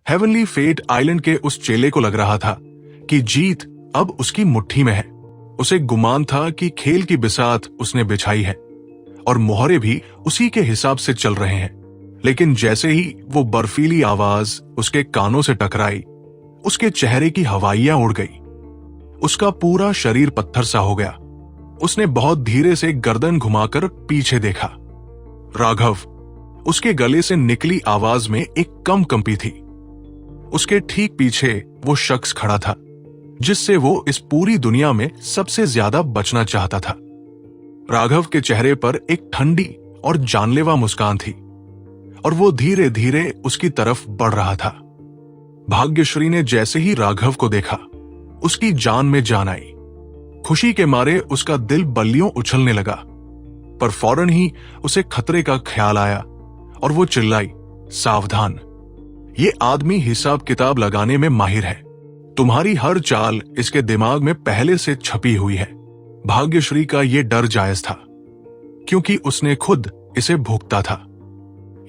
Heavenly fate island के उस चेले को लग रहा था कि जीत अब उसकी मुट्ठी में है। उसे गुमान था कि खेल की बिसात उसने बिछाई है और मोहरे भी उसी के हिसाब से चल रहे हैं। लेकिन जैसे ही वो बर्फीली आवाज उसके कानों से टकराई, उसके चेहरे की हवाइयां उड़ गई। उसका पूरा शरीर पत्थर सा हो गया। उसने बहुत धीरे से गर्दन घुमाकर पीछे देखा। राघव। उसके गले से निकली आवाज में एक कम कंपी थी। उसके ठीक पीछे वो शख्स खड़ा था जिससे वो इस पूरी दुनिया में सबसे ज्यादा बचना चाहता था। राघव के चेहरे पर एक ठंडी और जानलेवा मुस्कान थी और वो धीरे धीरे उसकी तरफ बढ़ रहा था। भाग्यश्री ने जैसे ही राघव को देखा, उसकी जान में जान आई। खुशी के मारे उसका दिल बल्लियों उछलने लगा, पर फौरन ही उसे खतरे का ख्याल आया और वो चिल्लाई, सावधान, ये आदमी हिसाब किताब लगाने में माहिर है। तुम्हारी हर चाल इसके दिमाग में पहले से छपी हुई है। भाग्यश्री का ये डर जायज था, क्योंकि उसने खुद इसे भोगता था।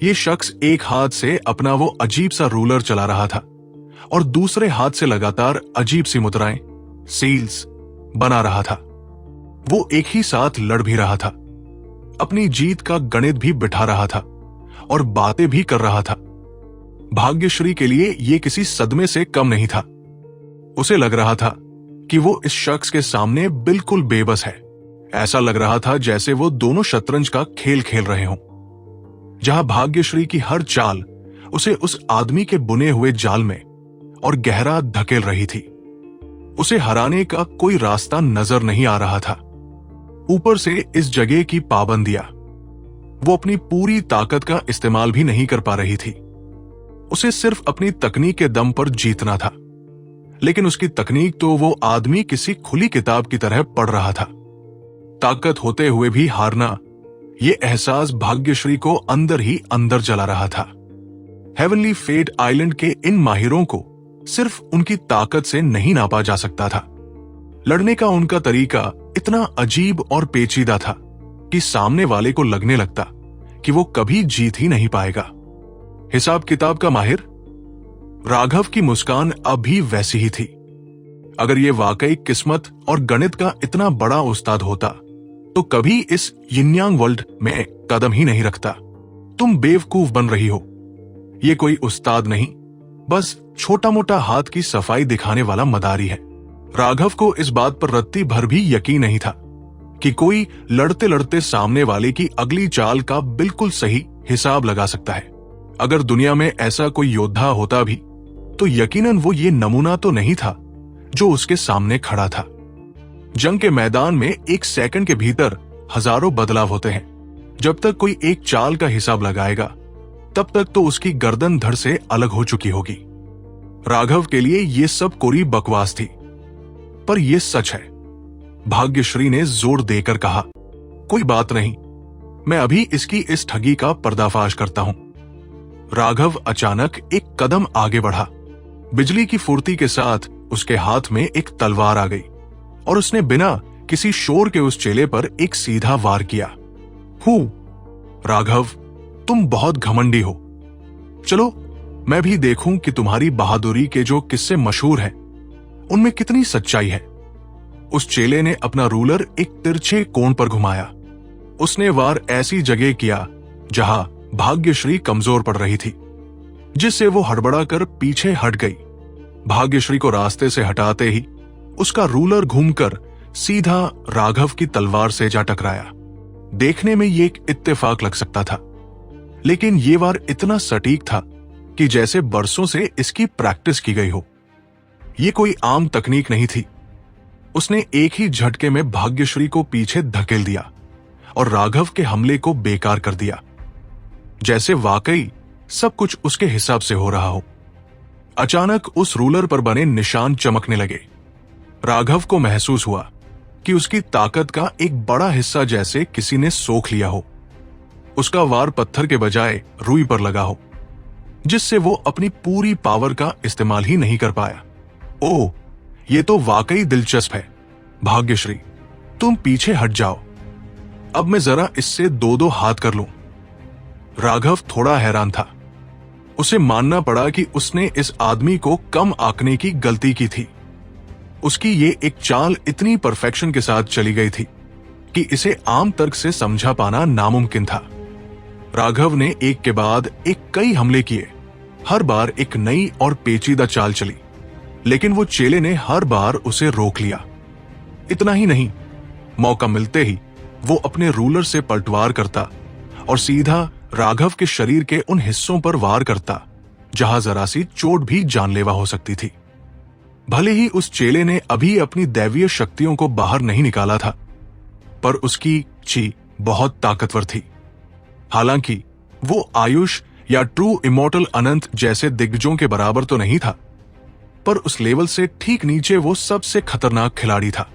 ये शख्स एक हाथ से अपना वो अजीब सा रूलर चला रहा था और दूसरे हाथ से लगातार अजीब सी मुद्राएं, सील्स बना रहा था। वो एक ही साथ लड़ भी रहा था, अपनी जीत का गणित भी बिठा रहा था और बातें भी कर रहा था। भाग्यश्री के लिए ये किसी सदमे से कम नहीं था। उसे लग रहा था कि वो इस शख्स के सामने बिल्कुल बेबस है। ऐसा लग रहा था जैसे वो दोनों शतरंज का खेल खेल रहे हों, जहां भाग्यश्री की हर चाल उसे उस आदमी के बुने हुए जाल में और गहरा धकेल रही थी। उसे हराने का कोई रास्ता नजर नहीं आ रहा था। ऊपर से इस जगह की पाबंदियां, वो अपनी पूरी ताकत का इस्तेमाल भी नहीं कर पा रही थी। उसे सिर्फ अपनी तकनीक के दम पर जीतना था, लेकिन उसकी तकनीक तो वो आदमी किसी खुली किताब की तरह पढ़ रहा था। ताकत होते हुए भी हारना, ये एहसास भाग्यश्री को अंदर ही अंदर जला रहा था। हेवनली फेट आइलैंड के इन माहिरों को सिर्फ उनकी ताकत से नहीं नापा जा सकता था। लड़ने का उनका तरीका इतना अजीब और पेचीदा था कि सामने वाले को लगने लगता कि वो कभी जीत ही नहीं पाएगा। हिसाब किताब का माहिर? राघव की मुस्कान अब भी वैसी ही थी। अगर ये वाकई किस्मत और गणित का इतना बड़ा उस्ताद होता तो कभी इस यिनयांग वर्ल्ड में कदम ही नहीं रखता। तुम बेवकूफ बन रही हो। ये कोई उस्ताद नहीं, बस छोटा मोटा हाथ की सफाई दिखाने वाला मदारी है। राघव को इस बात पर रत्ती भर भी यकीन नहीं था कि कोई लड़ते लड़ते सामने वाले की अगली चाल का बिल्कुल सही हिसाब लगा सकता है। अगर दुनिया में ऐसा कोई योद्धा होता भी तो यकीनन वो ये नमूना तो नहीं था जो उसके सामने खड़ा था। जंग के मैदान में एक सेकंड के भीतर हजारों बदलाव होते हैं। जब तक कोई एक चाल का हिसाब लगाएगा, तब तक तो उसकी गर्दन धड़ से अलग हो चुकी होगी। राघव के लिए ये सब कोरी बकवास थी, पर यह सच है। भाग्यश्री ने जोर देकर कहा, कोई बात नहीं, मैं अभी इसकी इस ठगी का पर्दाफाश करता हूं। राघव अचानक एक कदम आगे बढ़ा। बिजली की फुर्ती के साथ उसके हाथ में एक तलवार आ गई और उसने बिना किसी शोर के उस चेले पर एक सीधा वार किया। हूं, राघव, तुम बहुत घमंडी हो। चलो मैं भी देखूं कि तुम्हारी बहादुरी के जो किस्से मशहूर हैं, उनमें कितनी सच्चाई है। उस चेले ने अपना रूलर एक तिरछे कोण पर घुमाया। उसने वार ऐसी जगह किया जहां भाग्यश्री कमजोर पड़ रही थी, जिससे वो हड़बड़ाकर पीछे हट गई। भाग्यश्री को रास्ते से हटाते ही उसका रूलर घूमकर सीधा राघव की तलवार से जा टकराया। देखने में ये एक इत्तेफाक लग सकता था, लेकिन ये वार इतना सटीक था कि जैसे बरसों से इसकी प्रैक्टिस की गई हो। ये कोई आम तकनीक नहीं थी। उसने एक ही झटके में भाग्यश्री को पीछे धकेल दिया और राघव के हमले को बेकार कर दिया, जैसे वाकई सब कुछ उसके हिसाब से हो रहा हो। अचानक उस रूलर पर बने निशान चमकने लगे। राघव को महसूस हुआ कि उसकी ताकत का एक बड़ा हिस्सा जैसे किसी ने सोख लिया हो। उसका वार पत्थर के बजाय रुई पर लगा हो, जिससे वो अपनी पूरी पावर का इस्तेमाल ही नहीं कर पाया। ओह, ये तो वाकई दिलचस्प है। भाग्यश्री, तुम पीछे हट जाओ। अब मैं जरा इससे दो दो हाथ कर लूं। राघव थोड़ा हैरान था। उसे मानना पड़ा कि उसने इस आदमी को कम आंकने की गलती की थी। उसकी ये एक चाल इतनी परफेक्शन के साथ चली गई थी कि इसे आम तर्क से समझा पाना नामुमकिन था। राघव ने एक के बाद एक कई हमले किए। हर बार एक नई और पेचीदा चाल चली, लेकिन वो चेले ने हर बार उसे रोक लिया। इतना ही नहीं, मौका मिलते ही वो अपने रूलर से पलटवार करता और सीधा राघव के शरीर के उन हिस्सों पर वार करता जहां जरा सी चोट भी जानलेवा हो सकती थी। भले ही उस चेले ने अभी अपनी दैवीय शक्तियों को बाहर नहीं निकाला था, पर उसकी ची बहुत ताकतवर थी। हालांकि वो आयुष या ट्रू इमॉर्टल अनंत जैसे दिग्गजों के बराबर तो नहीं था, पर उस लेवल से ठीक नीचे वो सबसे खतरनाक खिलाड़ी था।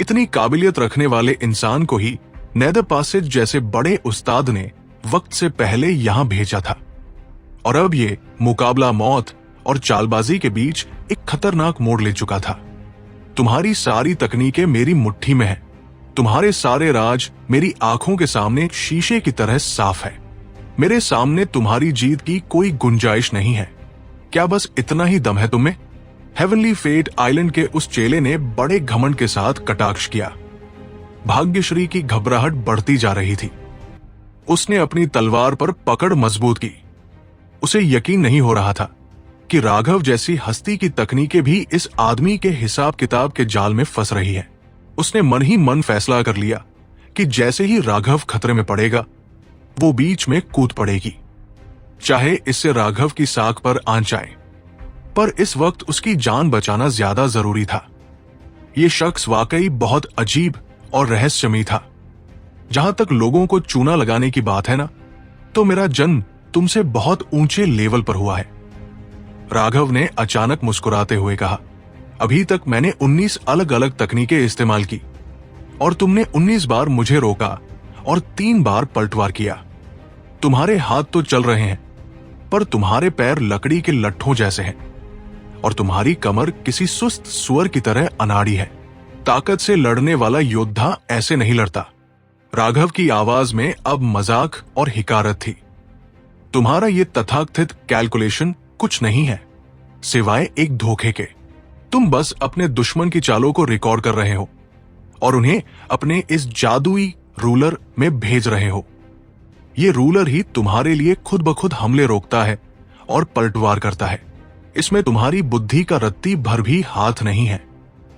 इतनी काबिलियत रखने वाले इंसान को ही नेदर पासेज जैसे बड़े उस्ताद ने वक्त से पहले यहां भेजा था, और अब ये मुकाबला मौत और चालबाजी के बीच एक खतरनाक मोड़ ले चुका था। तुम्हारी सारी तकनीकें मेरी मुट्ठी में है। तुम्हारे सारे राज मेरी आंखों के सामने शीशे की तरह साफ है। मेरे सामने तुम्हारी जीत की कोई गुंजाइश नहीं है। क्या बस इतना ही दम है तुम्हें? हेवनली फेट आइलैंड के उस चेले ने बड़े घमंड के साथ कटाक्ष किया। भाग्यश्री की घबराहट बढ़ती जा रही थी। उसने अपनी तलवार पर पकड़ मजबूत की। उसे यकीन नहीं हो रहा था कि राघव जैसी हस्ती की तकनीकें भी इस आदमी के हिसाब किताब के जाल में फंस रही है। उसने मन ही मन फैसला कर लिया कि जैसे ही राघव खतरे में पड़ेगा, वो बीच में कूद पड़ेगी, चाहे इससे राघव की साख पर आंच आए। पर इस वक्त उसकी जान बचाना ज्यादा जरूरी था। ये शख्स वाकई बहुत अजीब और रहस्यमयी था। जहां तक लोगों को चूना लगाने की बात है ना, तो मेरा जन्म तुमसे बहुत ऊंचे लेवल पर हुआ है। राघव ने अचानक मुस्कुराते हुए कहा, अभी तक मैंने 19 अलग अलग तकनीकें इस्तेमाल की और तुमने 19 बार मुझे रोका और 3 बार पलटवार किया। तुम्हारे हाथ तो चल रहे हैं, पर तुम्हारे पैर लकड़ी के लट्ठों जैसे हैं और तुम्हारी कमर किसी सुस्त सुअर की तरह अनाड़ी है। ताकत से लड़ने वाला योद्धा ऐसे नहीं लड़ता। राघव की आवाज में अब मजाक और हिकारत थी। तुम्हारा ये तथाकथित कैलकुलेशन कुछ नहीं है सिवाय एक धोखे के। तुम बस अपने दुश्मन की चालों को रिकॉर्ड कर रहे हो और उन्हें अपने इस जादुई रूलर में भेज रहे हो। ये रूलर ही तुम्हारे लिए खुद ब खुद हमले रोकता है और पलटवार करता है। इसमें तुम्हारी बुद्धि का रत्ती भर भी हाथ नहीं है।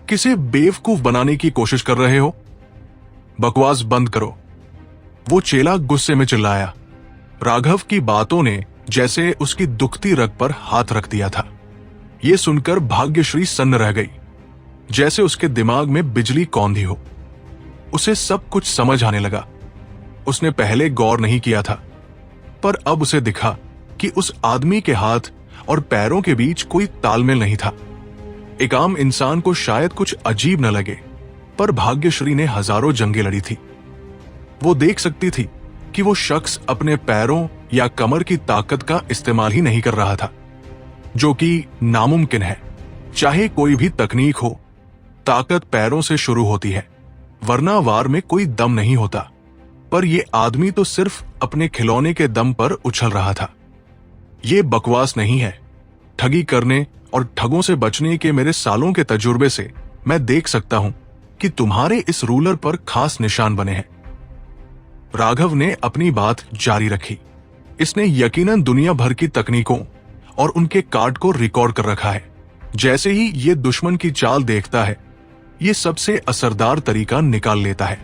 किसे बेवकूफ बनाने की कोशिश कर रहे हो? बकवास बंद करो, वो चेला गुस्से में चिल्लाया। राघव की बातों ने जैसे उसकी दुखती रग पर हाथ रख दिया था। यह सुनकर भाग्यश्री सन्न रह गई, जैसे उसके दिमाग में बिजली कौंधी हो। उसे सब कुछ समझ आने लगा। उसने पहले गौर नहीं किया था, पर अब उसे दिखा कि उस आदमी के हाथ और पैरों के बीच कोई तालमेल नहीं था। एक आम इंसान को शायद कुछ अजीब न लगे, पर भाग्यश्री ने हजारों जंगें लड़ी थी। वो देख सकती थी कि वो शख्स अपने पैरों या कमर की ताकत का इस्तेमाल ही नहीं कर रहा था, जो कि नामुमकिन है। चाहे कोई भी तकनीक हो, ताकत पैरों से शुरू होती है, वरना वार में कोई दम नहीं होता। पर यह आदमी तो सिर्फ अपने खिलौने के दम पर उछल रहा था। ये बकवास नहीं है। ठगी करने और ठगों से बचने के मेरे सालों के तजुर्बे से मैं देख सकता हूं कि तुम्हारे इस रूलर पर खास निशान बने हैं। राघव ने अपनी बात जारी रखी। इसने यकीनन दुनिया भर की तकनीकों और उनके कार्ड को रिकॉर्ड कर रखा है। जैसे ही ये दुश्मन की चाल देखता है, ये सबसे असरदार तरीका निकाल लेता है।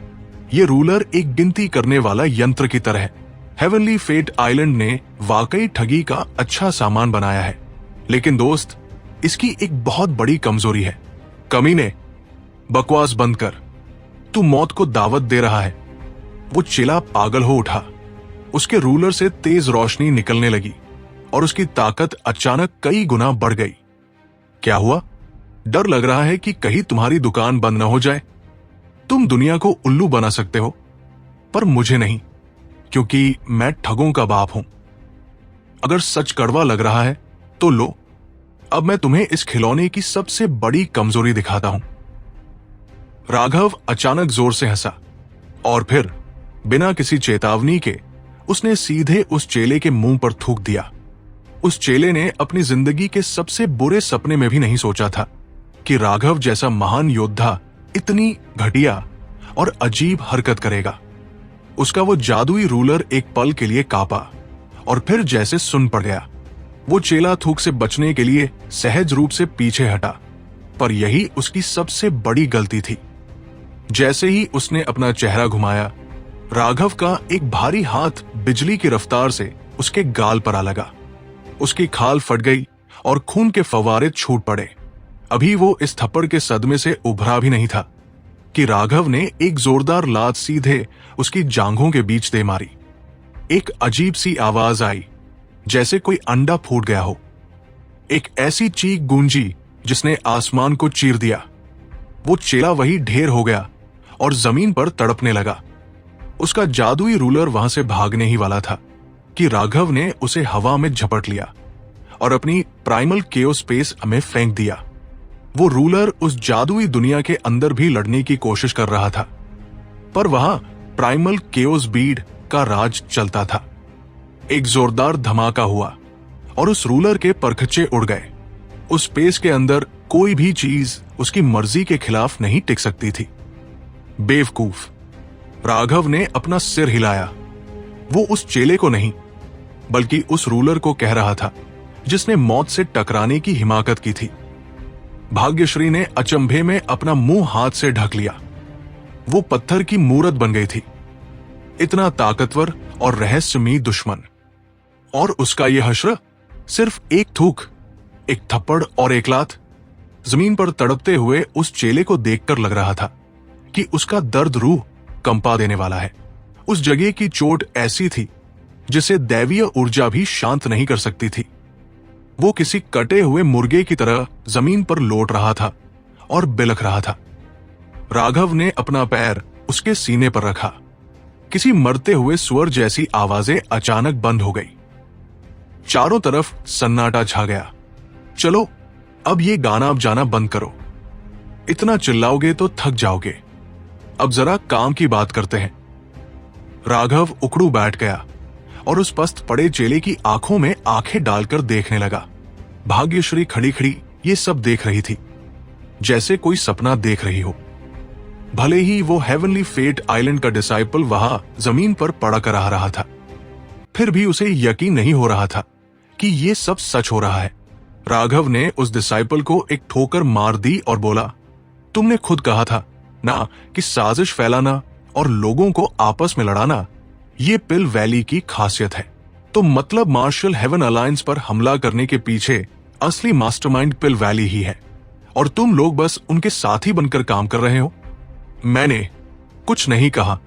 ये रूलर एक गिनती करने वाला यंत्र की तरह है। हेवनली फेट आइलैंड ने वाकई ठगी का अच्छा सामान बनाया है, लेकिन दोस्त, इसकी एक बहुत बड़ी कमजोरी है। कमीने, बकवास बंद कर। तू मौत को दावत दे रहा है। वो चिल्ला पागल हो उठा। उसके रूलर से तेज रोशनी निकलने लगी और उसकी ताकत अचानक कई गुना बढ़ गई। क्या हुआ? डर लग रहा है कि कहीं तुम्हारी दुकान बंद न हो जाए। तुम दुनिया को उल्लू बना सकते हो, पर मुझे नहीं, क्योंकि मैं ठगों का बाप हूं। अगर सच कड़वा लग रहा है तो लो, अब मैं तुम्हें इस खिलौने की सबसे बड़ी कमजोरी दिखाता हूं। राघव अचानक जोर से हंसा और फिर बिना किसी चेतावनी के उसने सीधे उस चेले के मुंह पर थूक दिया। उस चेले ने अपनी जिंदगी के सबसे बुरे सपने में भी नहीं सोचा था कि राघव जैसा महान योद्धा इतनी घटिया और अजीब हरकत करेगा। उसका वो जादुई रूलर एक पल के लिए कांपा और फिर जैसे सुन पड़ गया। वो चेला थूक से बचने के लिए सहज रूप से पीछे हटा, पर यही उसकी सबसे बड़ी गलती थी। जैसे ही उसने अपना चेहरा घुमाया, राघव का एक भारी हाथ बिजली की रफ्तार से उसके गाल पर आ लगा। उसकी खाल फट गई और खून के फव्वारे छूट पड़े। अभी वो इस थप्पड़ के सदमे से उभरा भी नहीं था कि राघव ने एक जोरदार लात सीधे उसकी जांघों के बीच दे मारी। एक अजीब सी आवाज आई, जैसे कोई अंडा फूट गया हो। एक ऐसी चीख गूंजी जिसने आसमान को चीर दिया। वो चेला वही ढेर हो गया और जमीन पर तड़पने लगा। उसका जादुई रूलर वहां से भागने ही वाला था कि राघव ने उसे हवा में झपट लिया और अपनी प्राइमल केओस स्पेस में फेंक दिया। वो रूलर उस जादुई दुनिया के अंदर भी लड़ने की कोशिश कर रहा था, पर वहां प्राइमल केओस बीड का राज चलता था। एक जोरदार धमाका हुआ और उस रूलर के परखच्चे उड़ गए। उस स्पेस के अंदर कोई भी चीज उसकी मर्जी के खिलाफ नहीं टिक सकती थी। बेवकूफ, राघव ने अपना सिर हिलाया। वो उस चेले को नहीं, बल्कि उस रूलर को कह रहा था जिसने मौत से टकराने की हिमाकत की थी। भाग्यश्री ने अचंभे में अपना मुंह हाथ से ढक लिया। वो पत्थर की मूरत बन गई थी, इतना ताकतवर और रहस्यमयी दुश्मन। और उसका यह हश्र सिर्फ एक थूक, एक थप्पड़ और एक लात। जमीन पर तड़पते हुए उस चेले को देखकर लग रहा था कि उसका दर्द रूह कंपा देने वाला है। उस जगह की चोट ऐसी थी जिसे दैवीय ऊर्जा भी शांत नहीं कर सकती थी। वो किसी कटे हुए मुर्गे की तरह जमीन पर लौट रहा था और बिलख रहा था। राघव ने अपना पैर उसके सीने पर रखा। किसी मरते हुए सुअर जैसी आवाजें अचानक बंद हो गई। चारों तरफ सन्नाटा छा गया। चलो, अब ये गाना बजाना बंद करो। इतना चिल्लाओगे तो थक जाओगे। अब जरा काम की बात करते हैं। राघव उकड़ू बैठ गया और उस पस्त पड़े चेले की आंखों में आंखें डालकर देखने लगा। भाग्यश्री खड़ी खड़ी ये सब देख रही थी, जैसे कोई सपना देख रही हो। भले ही वो हेवनली फेट आइलैंड का डिसाइपल वहां जमीन पर पड़ा कर आ रहा था, फिर भी उसे यकीन नहीं हो रहा था कि ये सब सच हो रहा है। राघव ने उस डिसाइपल को एक ठोकर मार दी और बोला, तुमने खुद कहा था ना कि साजिश फैलाना और लोगों को आपस में लड़ाना ये पिल वैली की खासियत है। तो मतलब मार्शल हेवन अलायंस पर हमला करने के पीछे असली मास्टरमाइंड पिल वैली ही है और तुम लोग बस उनके साथी बनकर काम कर रहे हो। मैंने कुछ नहीं कहा।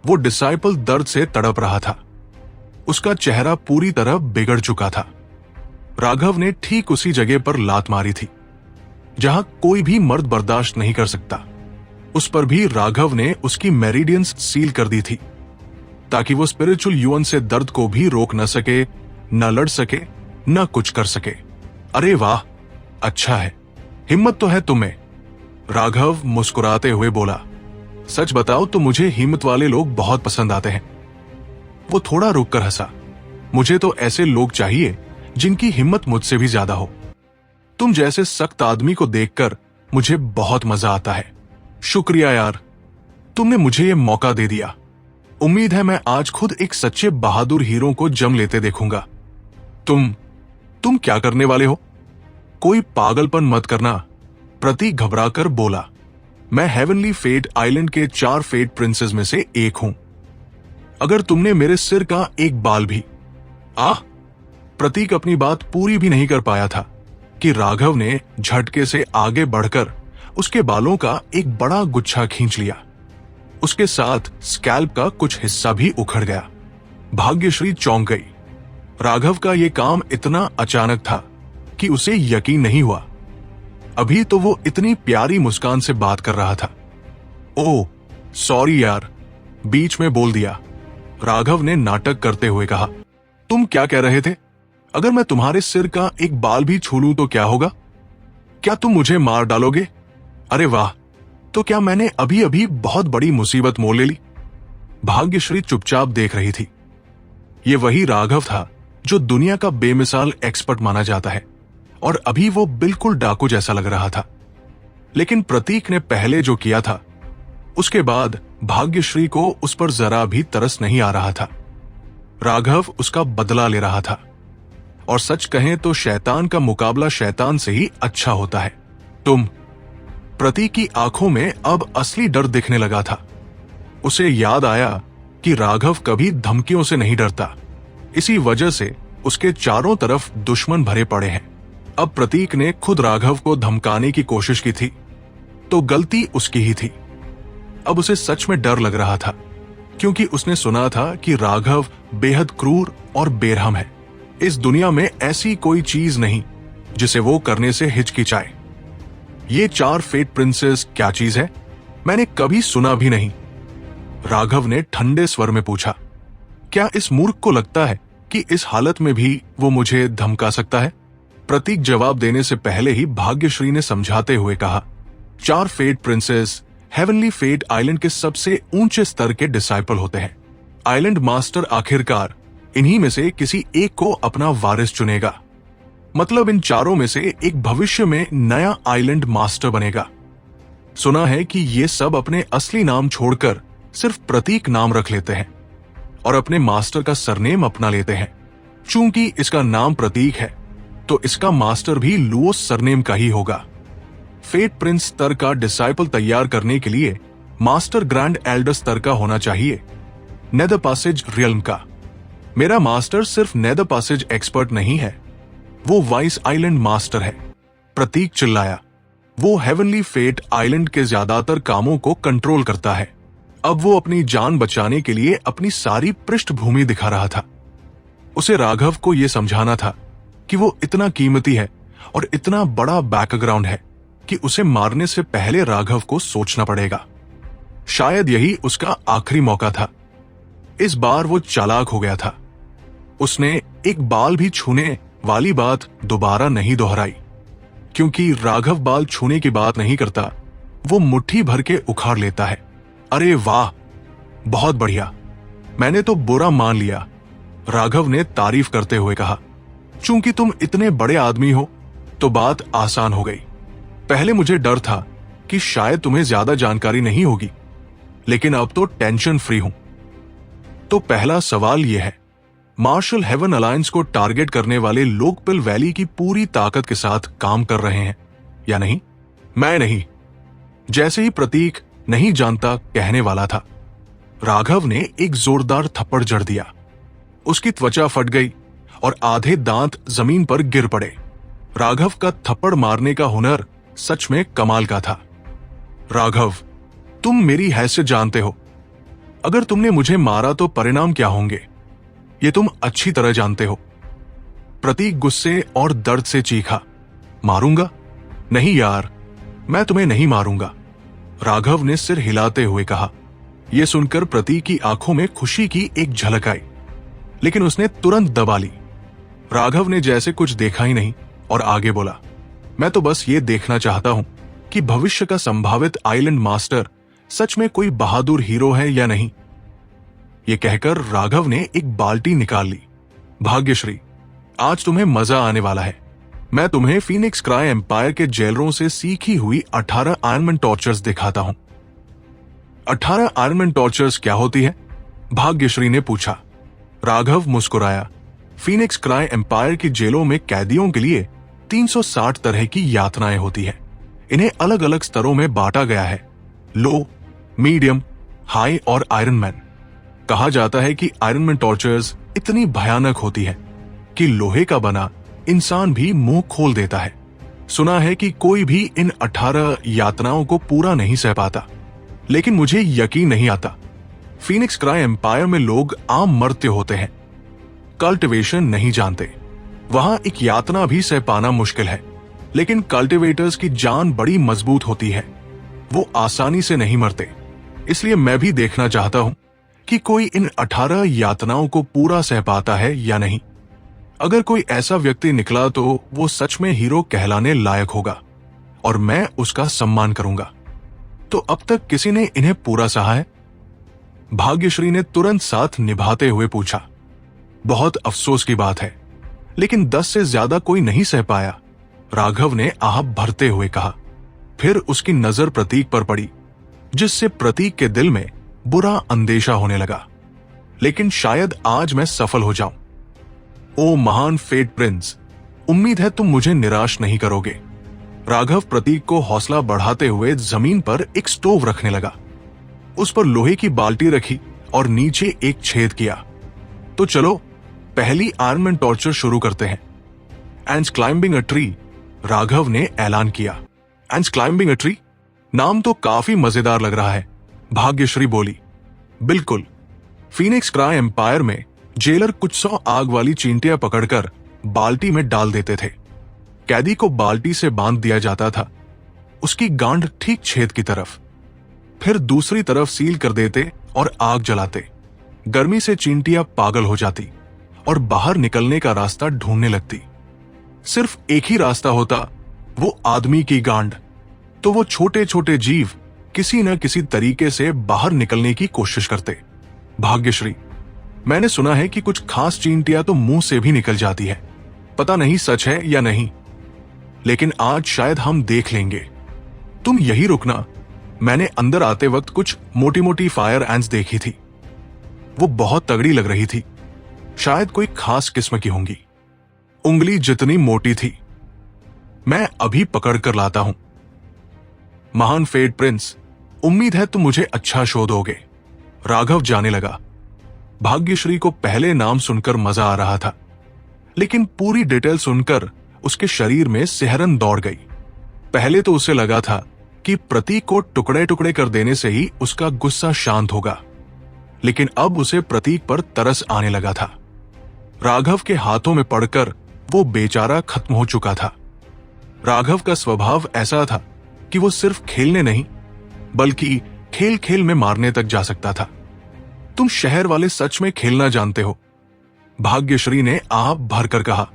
वो डिसाइपल दर्द से तड़प रहा था। उसका चेहरा पूरी तरह बिगड़ चुका था। राघव ने ठीक उसी जगह पर लात मारी थी जहां कोई भी मर्द बर्दाश्त नहीं कर सकता। उस पर भी राघव ने उसकी मेरिडियंस सील कर दी थी ताकि वो स्पिरिचुअल युवन से दर्द को भी रोक न सके, न लड़ सके, न कुछ कर सके। अरे वाह, अच्छा है, हिम्मत तो है तुम्हें। राघव मुस्कुराते हुए बोला, सच बताओ तो मुझे हिम्मत वाले लोग बहुत पसंद आते हैं। वो थोड़ा रुककर हंसा। मुझे तो ऐसे लोग चाहिए जिनकी हिम्मत मुझसे भी ज्यादा हो। तुम जैसे सख्त आदमी को देखकर मुझे बहुत मजा आता है। शुक्रिया यार, तुमने मुझे ये मौका दे दिया। उम्मीद है मैं आज खुद एक सच्चे बहादुर हीरो को जम लेते देखूंगा। तुम क्या करने वाले हो? कोई पागलपन मत करना, प्रतीक घबराकर बोला। मैं हेवनली फेट आइलैंड के 4 फेट प्रिंसेस में से एक हूं। अगर तुमने मेरे सिर का एक बाल भी प्रतीक अपनी बात पूरी भी नहीं कर पाया था कि राघव ने झटके से आगे बढ़कर उसके बालों का एक बड़ा गुच्छा खींच लिया। उसके साथ स्कैल्प का कुछ हिस्सा भी उखड़ गया। भाग्यश्री चौंक गई। राघव का यह काम इतना अचानक था कि उसे यकीन नहीं हुआ। अभी तो वो इतनी प्यारी मुस्कान से बात कर रहा था। ओह सॉरी यार, बीच में बोल दिया, राघव ने नाटक करते हुए कहा। तुम क्या कह रहे थे? अगर मैं तुम्हारे सिर का एक बाल भी छू लूं तो क्या होगा? क्या तुम मुझे मार डालोगे? अरे वाह, तो क्या मैंने अभी अभी बहुत बड़ी मुसीबत मोल ले ली? भाग्यश्री चुपचाप देख रही थी। ये वही राघव था जो दुनिया का बेमिसाल एक्सपर्ट माना जाता है, और अभी वो बिल्कुल डाकू जैसा लग रहा था। लेकिन प्रतीक ने पहले जो किया था, उसके बाद भाग्यश्री को उस पर जरा भी तरस नहीं आ रहा था। राघव उसका बदला ले रहा था, और सच कहें तो शैतान का मुकाबला शैतान से ही अच्छा होता है। प्रतीक की आंखों में अब असली डर दिखने लगा था। उसे याद आया कि राघव कभी धमकियों से नहीं डरता, इसी वजह से उसके चारों तरफ दुश्मन भरे पड़े हैं। अब प्रतीक ने खुद राघव को धमकाने की कोशिश की थी, तो गलती उसकी ही थी। अब उसे सच में डर लग रहा था, क्योंकि उसने सुना था कि राघव बेहद क्रूर और बेरहम है। इस दुनिया में ऐसी कोई चीज नहीं जिसे वो करने से हिचकिचाए। ये 4 फेट प्रिंसेस क्या चीज है? मैंने कभी सुना भी नहीं। राघव ने ठंडे स्वर में पूछा। क्या इस मूर्ख को लगता है कि इस हालत में भी वो मुझे धमका सकता है? प्रतीक जवाब देने से पहले ही भाग्यश्री ने समझाते हुए कहा, 4 fate princess heavenly fate island के सबसे ऊंचे स्तर के डिसाइपल होते हैं। आइलैंड मास्टर आखिरकार इन्हीं में से किसी एक को अपना वारिस चुनेगा। मतलब इन चारों में से एक भविष्य में नया आइलैंड मास्टर बनेगा। सुना है कि ये सब अपने असली नाम छोड़कर सिर्फ प्रतीक नाम रख लेते हैं और अपने मास्टर का सरनेम अपना लेते हैं। चूंकि इसका नाम प्रतीक है, तो इसका मास्टर भी लुओस सरनेम का ही होगा। फेट प्रिंस स्तर का डिसाइपल तैयार करने के लिए मास्टर ग्रैंड एल्डर स्तर का होना चाहिए, नेदर पासेज रियल्म का। मेरा मास्टर सिर्फ नेदर पासेज एक्सपर्ट नहीं है, वो वाइस आइलैंड मास्टर है। प्रतीक चिल्लाया। वो हेवनली फेट आइलैंड के ज्यादातर कामों को कंट्रोल करता है। अब वो अपनी जान बचाने के लिए अपनी सारी पृष्ठभूमि दिखा रहा था। उसे राघव को यह समझाना था कि वो इतना कीमती है और इतना बड़ा बैकग्राउंड है कि उसे मारने से पहले राघव को सोचना पड़ेगा। शायद यही उसका आखिरी मौका था। इस बार वो चालाक हो गया था। उसने एक बाल भी छूने वाली बात दोबारा नहीं दोहराई, क्योंकि राघव बाल छूने की बात नहीं करता, वो मुट्ठी भर के उखाड़ लेता है। अरे वाह, बहुत बढ़िया, मैंने तो बुरा मान लिया, राघव ने तारीफ करते हुए कहा। चूंकि तुम इतने बड़े आदमी हो तो बात आसान हो गई। पहले मुझे डर था कि शायद तुम्हें ज्यादा जानकारी नहीं होगी, लेकिन अब तो टेंशन फ्री हूं। तो पहला सवाल यह है, मार्शल हेवन अलायंस को टारगेट करने वाले लोकपिल वैली की पूरी ताकत के साथ काम कर रहे हैं या नहीं? मैं नहीं। जैसे ही प्रतीक नहीं जानता कहने वाला था, राघव ने एक जोरदार थप्पड़ जड़ दिया। उसकी त्वचा फट गई और आधे दांत जमीन पर गिर पड़े। राघव का थप्पड़ मारने का हुनर सच में कमाल का था। राघव, तुम मेरी हैसियत जानते हो। अगर तुमने मुझे मारा तो परिणाम क्या होंगे, ये तुम अच्छी तरह जानते हो। प्रतीक गुस्से और दर्द से चीखा। मारूंगा? नहीं यार, मैं तुम्हें नहीं मारूंगा, राघव ने सिर हिलाते हुए कहा। यह सुनकर प्रतीक की आंखों में खुशी की एक झलक आई, लेकिन उसने तुरंत दबा ली। राघव ने जैसे कुछ देखा ही नहीं और आगे बोला, मैं तो बस ये देखना चाहता हूं कि भविष्य का संभावित आइलैंड मास्टर सच में कोई बहादुर हीरो है या नहीं। ये कहकर राघव ने एक बाल्टी निकाल ली। भाग्यश्री, आज तुम्हें मजा आने वाला है। मैं तुम्हें फीनिक्स क्राई एम्पायर के जेलरों से सीखी हुई 18 आयरनमैन टॉर्चर्स दिखाता हूं। 18 आयरनमैन टॉर्चर्स क्या होती है? भाग्यश्री ने पूछा। राघव मुस्कुराया। फीनिक्स क्राई एम्पायर की जेलों में कैदियों के लिए 360 तरह की यातनाएं होती है। इन्हें अलग अलग स्तरों में बांटा गया है, लो, मीडियम, हाई और आयरन मैन। कहा जाता है कि आयरन मैन टॉर्चर्स इतनी भयानक होती है कि लोहे का बना इंसान भी मुंह खोल देता है। सुना है कि कोई भी इन 18 यातनाओं को पूरा नहीं सह पाता, लेकिन मुझे यकीन नहीं आता। फीनिक्स क्राई एम्पायर में लोग आम मर्त्य होते हैं, कल्टिवेशन नहीं जानते। वहां एक यातना भी सह पाना मुश्किल है, लेकिन कल्टिवेटर्स की जान बड़ी मजबूत होती है, वो आसानी से नहीं मरते। इसलिए मैं भी देखना चाहता हूं कि कोई इन 18 यातनाओं को पूरा सह पाता है या नहीं। अगर कोई ऐसा व्यक्ति निकला तो वो सच में हीरो कहलाने लायक होगा और मैं उसका सम्मान करूंगा। तो अब तक किसी ने इन्हें पूरा सहा है? भाग्यश्री ने तुरंत साथ निभाते हुए पूछा। बहुत अफसोस की बात है, लेकिन 10 से ज्यादा कोई नहीं सह पाया, राघव ने आह भरते हुए कहा। फिर उसकी नजर प्रतीक पर पड़ी, जिससे प्रतीक के दिल में बुरा अंदेशा होने लगा। लेकिन शायद आज मैं सफल हो जाऊं। ओ महान फेट प्रिंस, उम्मीद है तुम मुझे निराश नहीं करोगे। राघव प्रतीक को हौसला बढ़ाते हुए जमीन पर एक स्टोव रखने लगा। उस पर लोहे की बाल्टी रखी और नीचे एक छेद किया। तो चलो पहली आयरन टॉर्चर शुरू करते हैं। And climbing a tree, Raghav ने ऐलान किया। एंड क्लाइंबिंग अ ट्री, नाम तो काफी मजेदार लग रहा है, भाग्यश्री बोली। बिल्कुल, फीनिक्स क्राई एम्पायर में जेलर कुछ 100 आग वाली चींटियां पकड़कर बाल्टी में डाल देते थे। कैदी को बाल्टी से बांध दिया जाता था, उसकी गांड ठीक छेद की तरफ। फिर दूसरी तरफ सील कर देते और आग जलाते। गर्मी से चींटियां पागल हो जाती और बाहर निकलने का रास्ता ढूंढने लगती। सिर्फ एक ही रास्ता होता, वो आदमी की गांड। तो वो छोटे छोटे जीव किसी न किसी तरीके से बाहर निकलने की कोशिश करते। भाग्यश्री, मैंने सुना है कि कुछ खास चींटियां तो मुंह से भी निकल जाती है। पता नहीं सच है या नहीं, लेकिन आज शायद हम देख लेंगे। तुम यही रुकना, मैंने अंदर आते वक्त कुछ मोटी मोटी फायर एंट्स देखी थी। वो बहुत तगड़ी लग रही थी, शायद कोई खास किस्म की होंगी। उंगली जितनी मोटी थी। मैं अभी पकड़ कर लाता हूं। महान फेट प्रिंस, उम्मीद है तुम मुझे अच्छा शो दोगे। राघव जाने लगा। भाग्यश्री को पहले नाम सुनकर मजा आ रहा था, लेकिन पूरी डिटेल सुनकर उसके शरीर में सिहरन दौड़ गई। पहले तो उसे लगा था कि प्रतीक को टुकड़े टुकड़े कर देने से ही उसका गुस्सा शांत होगा, लेकिन अब उसे प्रतीक पर तरस आने लगा था। राघव के हाथों में पड़कर वो बेचारा खत्म हो चुका था। राघव का स्वभाव ऐसा था कि वो सिर्फ खेलने नहीं, बल्कि खेल खेल में मारने तक जा सकता था। तुम शहर वाले सच में खेलना जानते हो, भाग्यश्री ने आप भरकर कहा।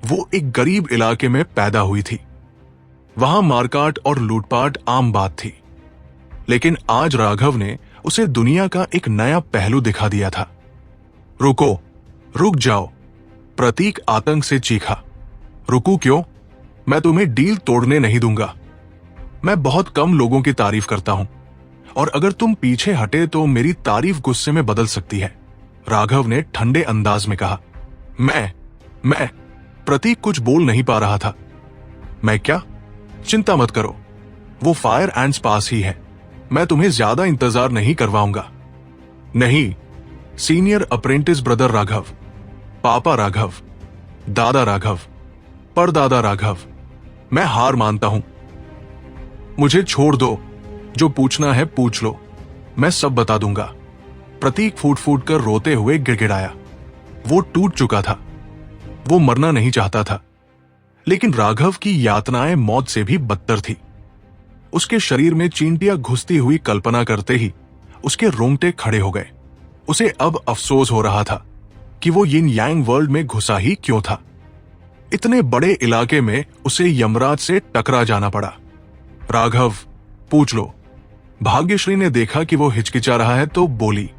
वो एक गरीब इलाके में पैदा हुई थी, वहां मारकाट और लूटपाट आम बात थी। लेकिन आज राघव ने उसे दुनिया का एक नया पहलू दिखा दिया था। रुको, रुक जाओ, प्रतीक आतंक से चीखा। रुकू क्यों? मैं तुम्हें डील तोड़ने नहीं दूंगा। मैं बहुत कम लोगों की तारीफ करता हूं, और अगर तुम पीछे हटे तो मेरी तारीफ गुस्से में बदल सकती है, राघव ने ठंडे अंदाज में कहा। मैं प्रतीक कुछ बोल नहीं पा रहा था। मैं क्या? चिंता मत करो, वो फायर एंड्स पास ही है। मैं तुम्हें ज्यादा इंतजार नहीं करवाऊंगा। नहीं, सीनियर अप्रेंटिस ब्रदर राघव, पापा राघव, दादा राघव, परदादा राघव, मैं हार मानता हूं। मुझे छोड़ दो, जो पूछना है पूछ लो, मैं सब बता दूंगा। प्रतीक फूट फूट कर रोते हुए गिड़गिड़ाया। वो टूट चुका था, वो मरना नहीं चाहता था, लेकिन राघव की यातनाएं मौत से भी बदतर थी। उसके शरीर में चींटियां घुसती हुई कल्पना करते ही उसके रोंगटे खड़े हो गए। उसे अब अफसोस हो रहा था कि वो यिन यांग वर्ल्ड में घुसा ही क्यों था। इतने बड़े इलाके में उसे यमराज से टकरा जाना पड़ा। राघव, पूछ लो। भाग्यश्री ने देखा कि वो हिचकिचा रहा है तो बोली,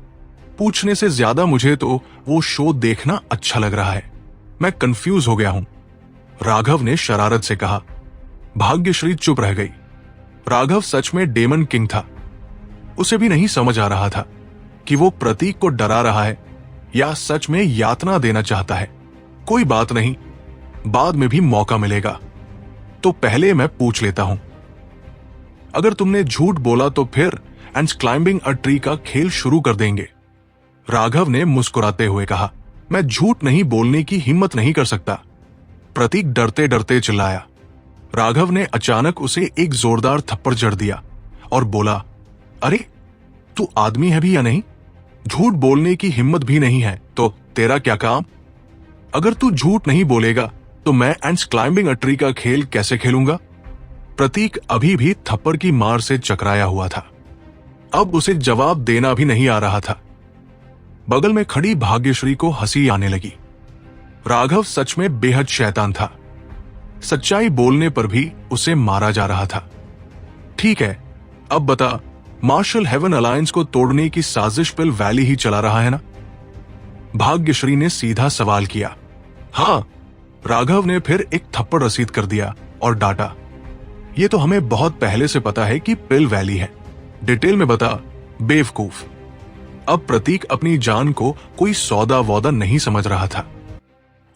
पूछने से ज्यादा मुझे तो वो शो देखना अच्छा लग रहा है। मैं कंफ्यूज हो गया हूं, राघव ने शरारत से कहा। भाग्यश्री चुप रह गई। राघव सच में डेमन किंग था। उसे भी नहीं समझ आ रहा था कि वो प्रतीक को डरा रहा है या सच में यातना देना चाहता है। कोई बात नहीं, बाद में भी मौका मिलेगा। तो पहले मैं पूछ लेता हूं, अगर तुमने झूठ बोला तो फिर एंड क्लाइंबिंग अ ट्री का खेल शुरू कर देंगे, राघव ने मुस्कुराते हुए कहा। मैं झूठ नहीं बोलने की हिम्मत नहीं कर सकता, प्रतीक डरते डरते चिल्लाया। राघव ने अचानक उसे एक जोरदार थप्पड़ जड़ दिया और बोला, अरे तू आदमी है भी या नहीं? झूठ बोलने की हिम्मत भी नहीं है तो तेरा क्या काम? अगर तू झूठ नहीं बोलेगा तो मैं एंड क्लाइंबिंग अ ट्री का खेल कैसे खेलूंगा? प्रतीक अभी भी थप्पड़ की मार से चकराया हुआ था। अब उसे जवाब देना भी नहीं आ रहा था। बगल में खड़ी भाग्यश्री को हंसी आने लगी। राघव सच में बेहद शैतान था। सच्चाई बोलने पर भी उसे मारा जा रहा था। ठीक है, अब बता, मार्शल हेवन अलायंस को तोड़ने की साजिश पिल वैली ही चला रहा है ना? भाग्यश्री ने सीधा सवाल किया। हाँ, राघव ने फिर एक थप्पड़ रसीद कर दिया और डांटा। ये तो हमें बहुत पहले से पता है कि पिल वैली है, डिटेल में बता, बेवकूफ। अब प्रतीक अपनी जान को कोई सौदा वौदा नहीं समझ रहा था।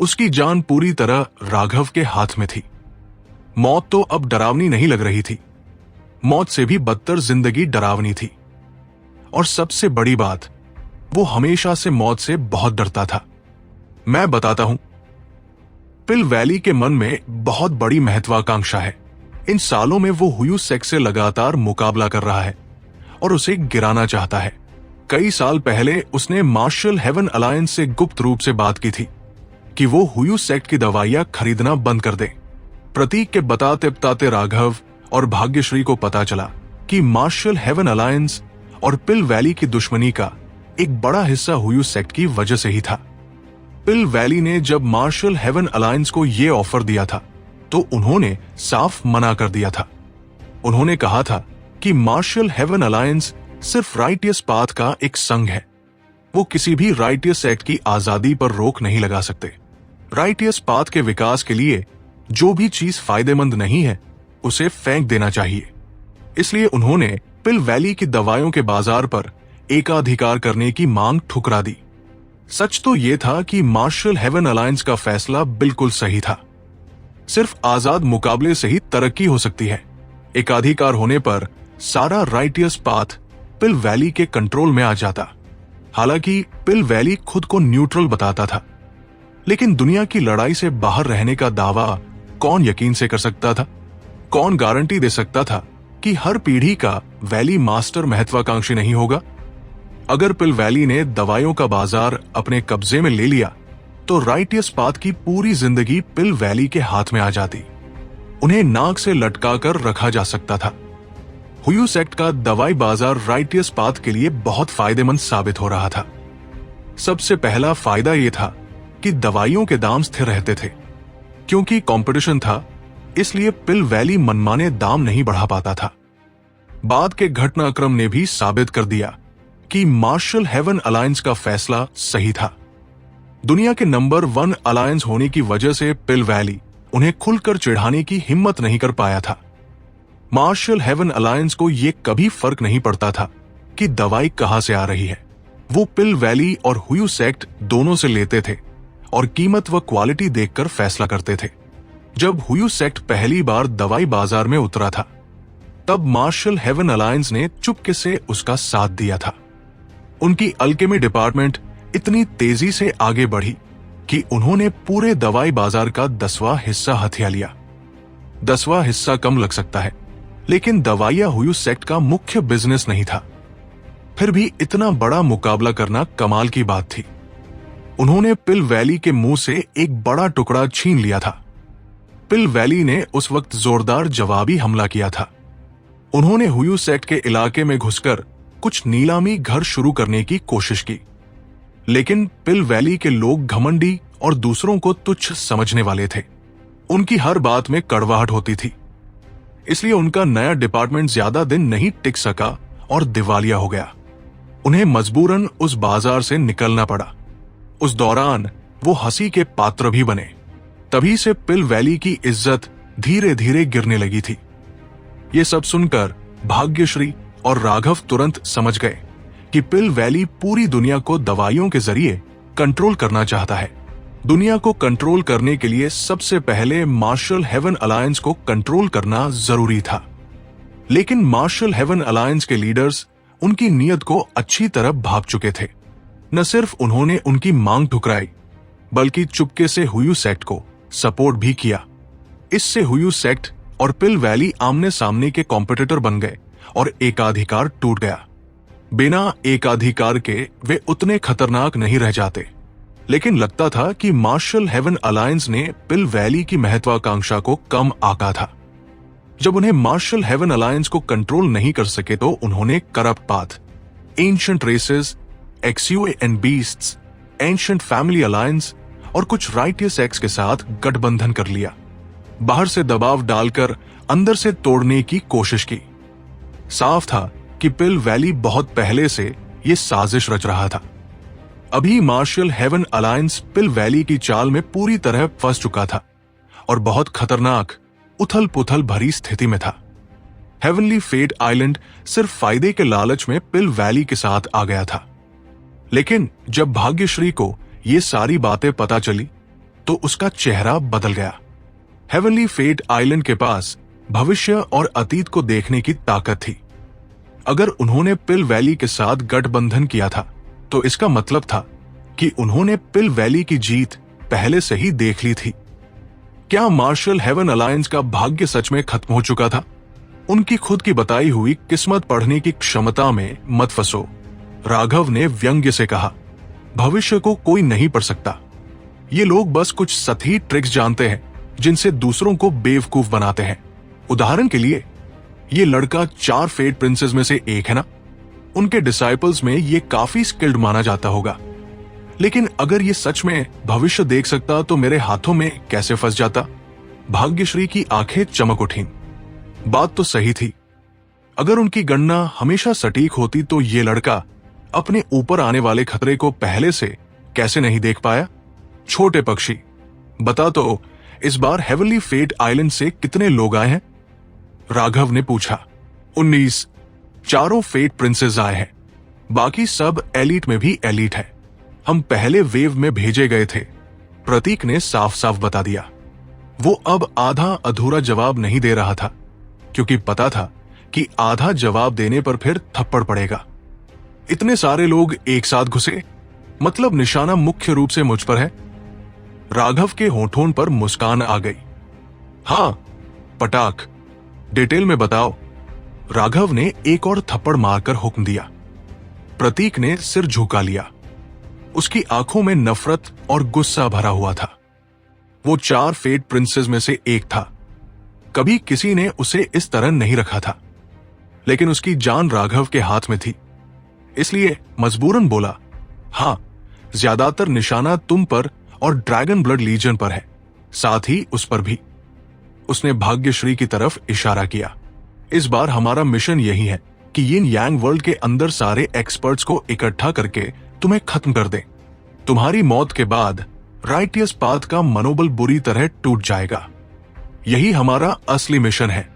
उसकी जान पूरी तरह राघव के हाथ में थी। मौत तो अब डरावनी नहीं लग रही थी, मौत से भी बदतर जिंदगी डरावनी थी। और सबसे बड़ी बात, वो हमेशा से मौत से बहुत डरता था। मैं बताता हूं, पिल वैली के मन में बहुत बड़ी महत्वाकांक्षा है। इन सालों में वो हुयू सेक्स से लगातार मुकाबला कर रहा है और उसे गिराना चाहता है। कई साल पहले उसने मार्शल हेवन अलायंस से गुप्त रूप से बात की थी कि वो हुयू सेक्ट की दवाइयां खरीदना बंद कर दे। प्रतीक के बताते बताते राघव और भाग्यश्री को पता चला कि मार्शल हेवन अलायंस और पिल वैली की दुश्मनी का एक बड़ा हिस्सा हुयू सेक्ट की वजह से ही था। पिल वैली ने जब मार्शल हेवन अलायंस को यह ऑफर दिया था तो उन्होंने साफ मना कर दिया था। उन्होंने कहा था कि मार्शल हेवन अलायंस सिर्फ राइटियस पाथ का एक संघ है, वो किसी भी राइटियस एक्ट की आजादी पर रोक नहीं लगा सकते। राइटियस पाथ के विकास के लिए जो भी चीज फायदेमंद नहीं है उसे फेंक देना चाहिए। इसलिए उन्होंने पिल वैली की दवाइयों के बाजार पर एकाधिकार करने की मांग ठुकरा दी। सच तो यह था कि मार्शल हेवन अलायंस का फैसला बिल्कुल सही था। सिर्फ आजाद मुकाबले से ही तरक्की हो सकती है। एकाधिकार होने पर सारा राइटियस पाथ पिल वैली के कंट्रोल में आ जाता। हालांकि पिल वैली खुद को न्यूट्रल बताता था, लेकिन दुनिया की लड़ाई से बाहर रहने का दावा कौन यकीन से कर सकता था? कौन गारंटी दे सकता था कि हर पीढ़ी का वैली मास्टर महत्वाकांक्षी नहीं होगा? अगर पिल वैली ने दवाइयों का बाजार अपने कब्जे में ले लिया तो राइटियस पाथ की पूरी जिंदगी पिल वैली के हाथ में आ जाती। उन्हें नाक से लटकाकर रखा जा सकता था। हुयू सेक्ट का दवाई बाजार राइटियस पाथ के लिए बहुत फायदेमंद साबित हो रहा था। सबसे पहला फायदा यह था कि दवाइयों के दाम स्थिर रहते थे। क्योंकि कंपटीशन था, इसलिए पिल वैली मनमाने दाम नहीं बढ़ा पाता था। बाद के घटनाक्रम ने भी साबित कर दिया कि मार्शल हेवन अलायंस का फैसला सही था। दुनिया के नंबर 1 अलायंस होने की वजह से पिल वैली उन्हें खुलकर चिढ़ाने की हिम्मत नहीं कर पाया था। मार्शल हेवन अलायंस को यह कभी फर्क नहीं पड़ता था कि दवाई कहां से आ रही है। वो पिल वैली और हुयू सेक्ट दोनों से लेते थे और कीमत व क्वालिटी देखकर फैसला करते थे। जब हुयू सेक्ट पहली बार दवाई बाजार में उतरा था, तब मार्शल हेवन अलायंस ने चुपके से उसका साथ दिया था। उनकी अल्केमी डिपार्टमेंट इतनी तेजी से आगे बढ़ी कि उन्होंने पूरे दवाई बाजार का 10वां हिस्सा हथिया लिया। 10वां हिस्सा कम लग सकता है, लेकिन दवाइयां हुयू सेक्ट का मुख्य बिजनेस नहीं था। फिर भी इतना बड़ा मुकाबला करना कमाल की बात थी। उन्होंने पिल वैली के मुंह से एक बड़ा टुकड़ा छीन लिया था। पिल वैली ने उस वक्त जोरदार जवाबी हमला किया था। उन्होंने हुयू सेक्ट के इलाके में घुसकर कुछ नीलामी घर शुरू करने की कोशिश की, लेकिन पिल वैली के लोग घमंडी और दूसरों को तुच्छ समझने वाले थे। उनकी हर बात में कड़वाहट होती थी, इसलिए उनका नया डिपार्टमेंट ज्यादा दिन नहीं टिक सका और दिवालिया हो गया। उन्हें मजबूरन उस बाजार से निकलना पड़ा। उस दौरान वो हंसी के पात्र भी बने। तभी से पिल वैली की इज्जत धीरे धीरे गिरने लगी थी। ये सब सुनकर भाग्यश्री और राघव तुरंत समझ गए कि पिल वैली पूरी दुनिया को दवाइयों के जरिए कंट्रोल करना चाहता है। दुनिया को कंट्रोल करने के लिए सबसे पहले मार्शल हेवन अलायंस को कंट्रोल करना जरूरी था। लेकिन मार्शल हेवन अलायंस के लीडर्स उनकी नीयत को अच्छी तरह भांप चुके थे। न सिर्फ उन्होंने उनकी मांग ठुकराई, बल्कि चुपके से हुयू सेक्ट को सपोर्ट भी किया। इससे हुयू सेक्ट और पिल वैली आमने सामने के कॉम्पिटिटर बन गए और एकाधिकार टूट गया। बिना एकाधिकार के वे उतने खतरनाक नहीं रह जाते, लेकिन लगता था कि मार्शल हेवन अलायंस ने पिल वैली की महत्वाकांक्षा को कम आंका था। जब उन्हें मार्शल हेवन अलायंस को कंट्रोल नहीं कर सके तो उन्होंने करप्ट पाथ, एंशिएंट रेसेस, एक्सयूए and beasts, ancient family alliance और कुछ राइटियस एक्स के साथ गठबंधन कर लिया। बाहर से दबाव डालकर अंदर से तोड़ने की कोशिश की। साफ था कि पिल वैली बहुत पहले से ये साजिश रच रहा था। अभी मार्शल हेवन अलायंस पिल वैली की चाल में पूरी तरह फंस चुका था और बहुत खतरनाक उथल पुथल भरी स्थिति में था। हेवनली फेट आइलैंड सिर्फ फायदे के लालच में पिल वैली के साथ आ गया था, लेकिन जब भाग्यश्री को ये सारी बातें पता चली तो उसका चेहरा बदल गया। हेवनली फेट आइलैंड के पास भविष्य और अतीत को देखने की ताकत थी। अगर उन्होंने पिल वैली के साथ गठबंधन किया था तो इसका मतलब था कि उन्होंने पिल वैली की जीत पहले से ही देख ली थी। क्या मार्शल हेवन अलायंस का भाग्य सच में खत्म हो चुका था? उनकी खुद की बताई हुई किस्मत पढ़ने की क्षमता में मत फंसो, राघव ने व्यंग्य से कहा। भविष्य को कोई नहीं पढ़ सकता। ये लोग बस कुछ सतही ट्रिक्स जानते हैं जिनसे दूसरों को बेवकूफ बनाते हैं। उदाहरण के लिए, ये लड़का 4 फेट प्रिंसेस में से एक है ना? उनके डिसाइपल्स में ये काफी स्किल्ड माना जाता होगा, लेकिन अगर ये सच में भविष्य देख सकता तो मेरे हाथों में कैसे फंस जाता? भाग्यश्री की आंखें चमक उठीं। बात तो सही थी। अगर उनकी गणना हमेशा सटीक होती तो ये लड़का अपने ऊपर आने वाले खतरे को पहले से कैसे नहीं देख पाया? छोटे पक्षी, बता तो इस बार हेवनली फेट आइलैंड से कितने लोग आए हैं? राघव ने पूछा। 19। चारों फेट प्रिंसेस आए हैं, बाकी सब एलीट में भी एलीट है। हम पहले वेव में भेजे गए थे, प्रतीक ने साफ साफ बता दिया। वो अब आधा अधूरा जवाब नहीं दे रहा था, क्योंकि पता था कि आधा जवाब देने पर फिर थप्पड़ पड़ेगा। इतने सारे लोग एक साथ घुसे, मतलब निशाना मुख्य रूप से मुझ पर है। राघव के होठों पर मुस्कान आ गई। हाँ, पटाख, डिटेल में बताओ, राघव ने एक और थप्पड़ मारकर हुक्म दिया। प्रतीक ने सिर झुका लिया। उसकी आंखों में नफरत और गुस्सा भरा हुआ था। वो 4 फेट प्रिंसेस में से एक था। कभी किसी ने उसे इस तरह नहीं रखा था, लेकिन उसकी जान राघव के हाथ में थी, इसलिए मजबूरन बोला, हाँ, ज्यादातर निशाना तुम पर और ड्रैगन ब्लड लीजन पर है, साथ ही उस पर भी। उसने भाग्यश्री की तरफ इशारा किया। इस बार हमारा मिशन यही है कि यिन यांग वर्ल्ड के अंदर सारे एक्सपर्ट्स को इकट्ठा करके तुम्हें खत्म कर दें। तुम्हारी मौत के बाद राइटियस पाथ का मनोबल बुरी तरह टूट जाएगा। यही हमारा असली मिशन है।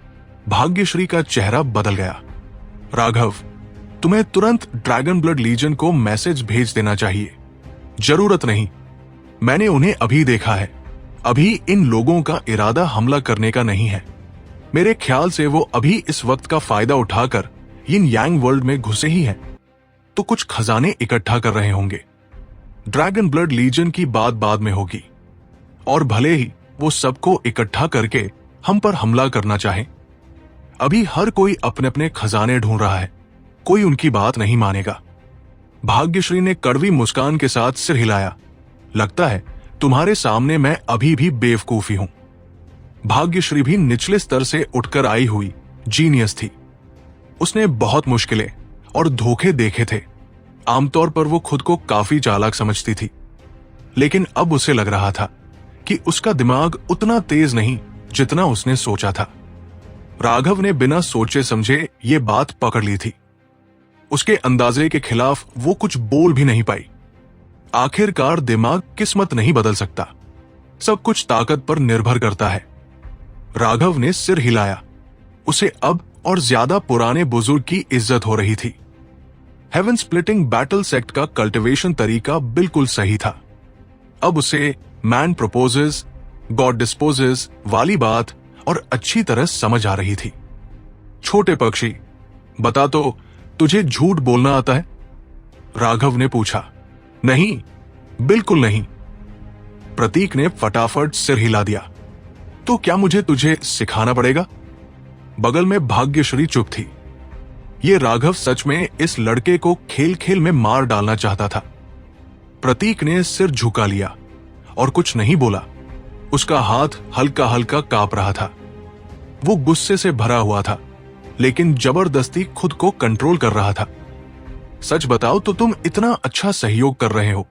भाग्यश्री का चेहरा बदल गया। राघव, तुम्हें तुरंत ड्रैगन ब्लड लीजन को मैसेज भेज देना चाहिए। जरूरत नहीं, मैंने उन्हें अभी देखा है। अभी इन लोगों का इरादा हमला करने का नहीं है। मेरे ख्याल से वो अभी इस वक्त का फायदा उठाकर यिन यांग वर्ल्ड में घुसे ही हैं, तो कुछ खजाने इकट्ठा कर रहे होंगे। ड्रैगन ब्लड लीजन की बात बाद में होगी, और भले ही वो सबको इकट्ठा करके हम पर हमला करना चाहे। अभी हर कोई अपने अपने खजाने ढूंढ रहा है, कोई उनकी बात नहीं मानेगा। भाग्यश्री ने कड़वी मुस्कान के साथ सिर हिलाया। लगता है तुम्हारे सामने मैं अभी भी बेवकूफी हूं। भाग्यश्री भी निचले स्तर से उठकर आई हुई जीनियस थी। उसने बहुत मुश्किलें और धोखे देखे थे। आमतौर पर वो खुद को काफी चालाक समझती थी, लेकिन अब उसे लग रहा था कि उसका दिमाग उतना तेज नहीं जितना उसने सोचा था। राघव ने बिना सोचे समझे ये बात पकड़ ली थी। उसके अंदाजे के खिलाफ वो कुछ बोल भी नहीं पाई। आखिरकार दिमाग किस्मत नहीं बदल सकता, सब कुछ ताकत पर निर्भर करता है। राघव ने सिर हिलाया। उसे अब और ज्यादा पुराने बुजुर्ग की इज्जत हो रही थी। हेवन स्प्लिटिंग बैटल सेक्ट का कल्टिवेशन तरीका बिल्कुल सही था। अब उसे मैन प्रपोजेस, गॉड डिस्पोजेस वाली बात और अच्छी तरह समझ आ रही थी। छोटे पक्षी, बता तो तुझे झूठ बोलना आता है? राघव ने पूछा। नहीं, बिल्कुल नहीं, प्रतीक ने फटाफट सिर हिला दिया। तो क्या मुझे तुझे सिखाना पड़ेगा? बगल में भाग्यश्री चुप थी। ये राघव सच में इस लड़के को खेल खेल में मार डालना चाहता था। प्रतीक ने सिर झुका लिया और कुछ नहीं बोला। उसका हाथ हल्का हल्का कांप रहा था। वो गुस्से से भरा हुआ था, लेकिन जबरदस्ती खुद को कंट्रोल कर रहा था। सच बताओ तो तुम इतना अच्छा सहयोग कर रहे हो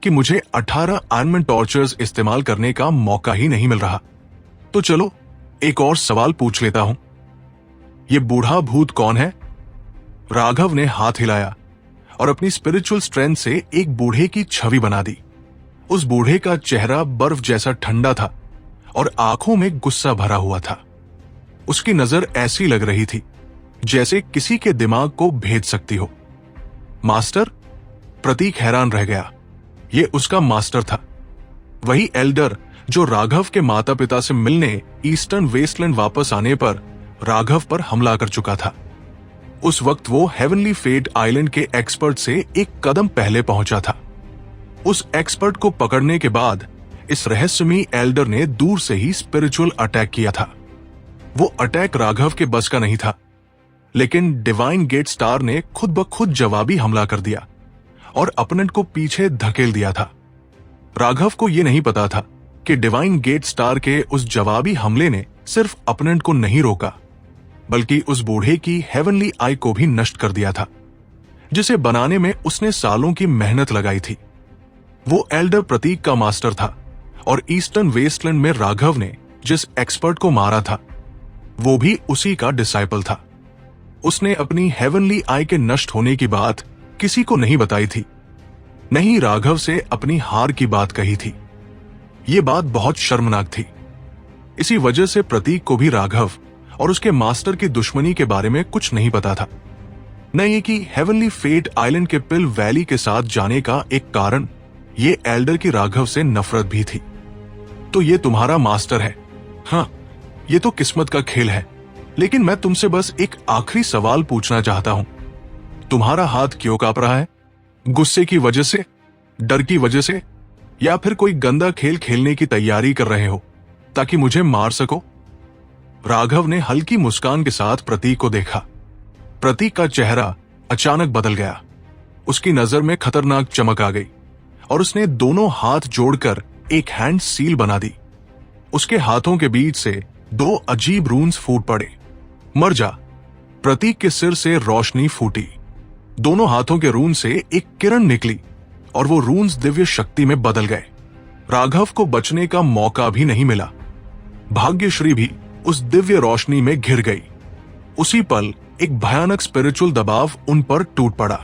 कि मुझे 18 आयरन टॉर्चर्स इस्तेमाल करने का मौका ही नहीं मिल रहा। तो चलो एक और सवाल पूछ लेता हूं। ये बूढ़ा भूत कौन है? राघव ने हाथ हिलाया और अपनी स्पिरिचुअल स्ट्रेंथ से एक बूढ़े की छवि बना दी। उस बूढ़े का चेहरा बर्फ जैसा ठंडा था और आंखों में गुस्सा भरा हुआ था। उसकी नजर ऐसी लग रही थी जैसे किसी के दिमाग को भेद सकती हो। मास्टर? प्रतीक हैरान रह गया। ये उसका मास्टर था, वही एल्डर जो राघव के माता पिता से मिलने ईस्टर्न वेस्टलैंड वापस आने पर राघव पर हमला कर चुका था। उस वक्त वो हेवनली फेट आइलैंड के एक्सपर्ट से एक कदम पहले पहुंचा था। उस एक्सपर्ट को पकड़ने के बाद इस रहस्यमयी एल्डर ने दूर से ही स्पिरिचुअल अटैक किया था। वो अटैक राघव के बस का नहीं था, लेकिन डिवाइन गेट स्टार ने खुद ब खुद जवाबी हमला कर दिया और अपोनेंट को पीछे धकेल दिया था। राघव को यह नहीं पता था कि डिवाइन गेट स्टार के उस जवाबी हमले ने सिर्फ अपोनेंट को नहीं रोका, बल्कि उस बूढ़े की हेवनली आई को भी नष्ट कर दिया था, जिसे बनाने में उसने सालों की मेहनत लगाई थी। वो एल्डर प्रतीक का मास्टर था और ईस्टर्न वेस्टलैंड में राघव ने जिस एक्सपर्ट को मारा था वो भी उसी का डिसाइपल था। उसने अपनी हेवनली आई के नष्ट होने की बात किसी को नहीं बताई थी, नहीं राघव से अपनी हार की बात कही थी। ये बात बहुत शर्मनाक थी। इसी वजह से प्रतीक को भी राघव और उसके मास्टर की दुश्मनी के बारे में कुछ नहीं पता था। न ये कि हेवनली फेट आइलैंड के पिल वैली के साथ जाने का एक कारण ये एल्डर की राघव से नफरत भी थी। तो ये तुम्हारा मास्टर है? हाँ, ये तो किस्मत का खेल है, लेकिन मैं तुमसे बस एक आखिरी सवाल पूछना चाहता हूं। तुम्हारा हाथ क्यों कांप रहा है? गुस्से की वजह से, डर की वजह से, या फिर कोई गंदा खेल खेलने की तैयारी कर रहे हो ताकि मुझे मार सको? राघव ने हल्की मुस्कान के साथ प्रतीक को देखा। प्रतीक का चेहरा अचानक बदल गया। उसकी नजर में खतरनाक चमक आ गई और उसने दोनों हाथ जोड़कर एक हैंड सील बना दी। उसके हाथों के बीच से दो अजीब रून्स फूट पड़े। मर जा। प्रतीक के सिर से रोशनी फूटी। दोनों हाथों के रून से एक किरण निकली और वो रून्स दिव्य शक्ति में बदल गए। राघव को बचने का मौका भी नहीं मिला। भाग्यश्री भी उस दिव्य रोशनी में घिर गई। उसी पल एक भयानक स्पिरिचुअल दबाव उन पर टूट पड़ा।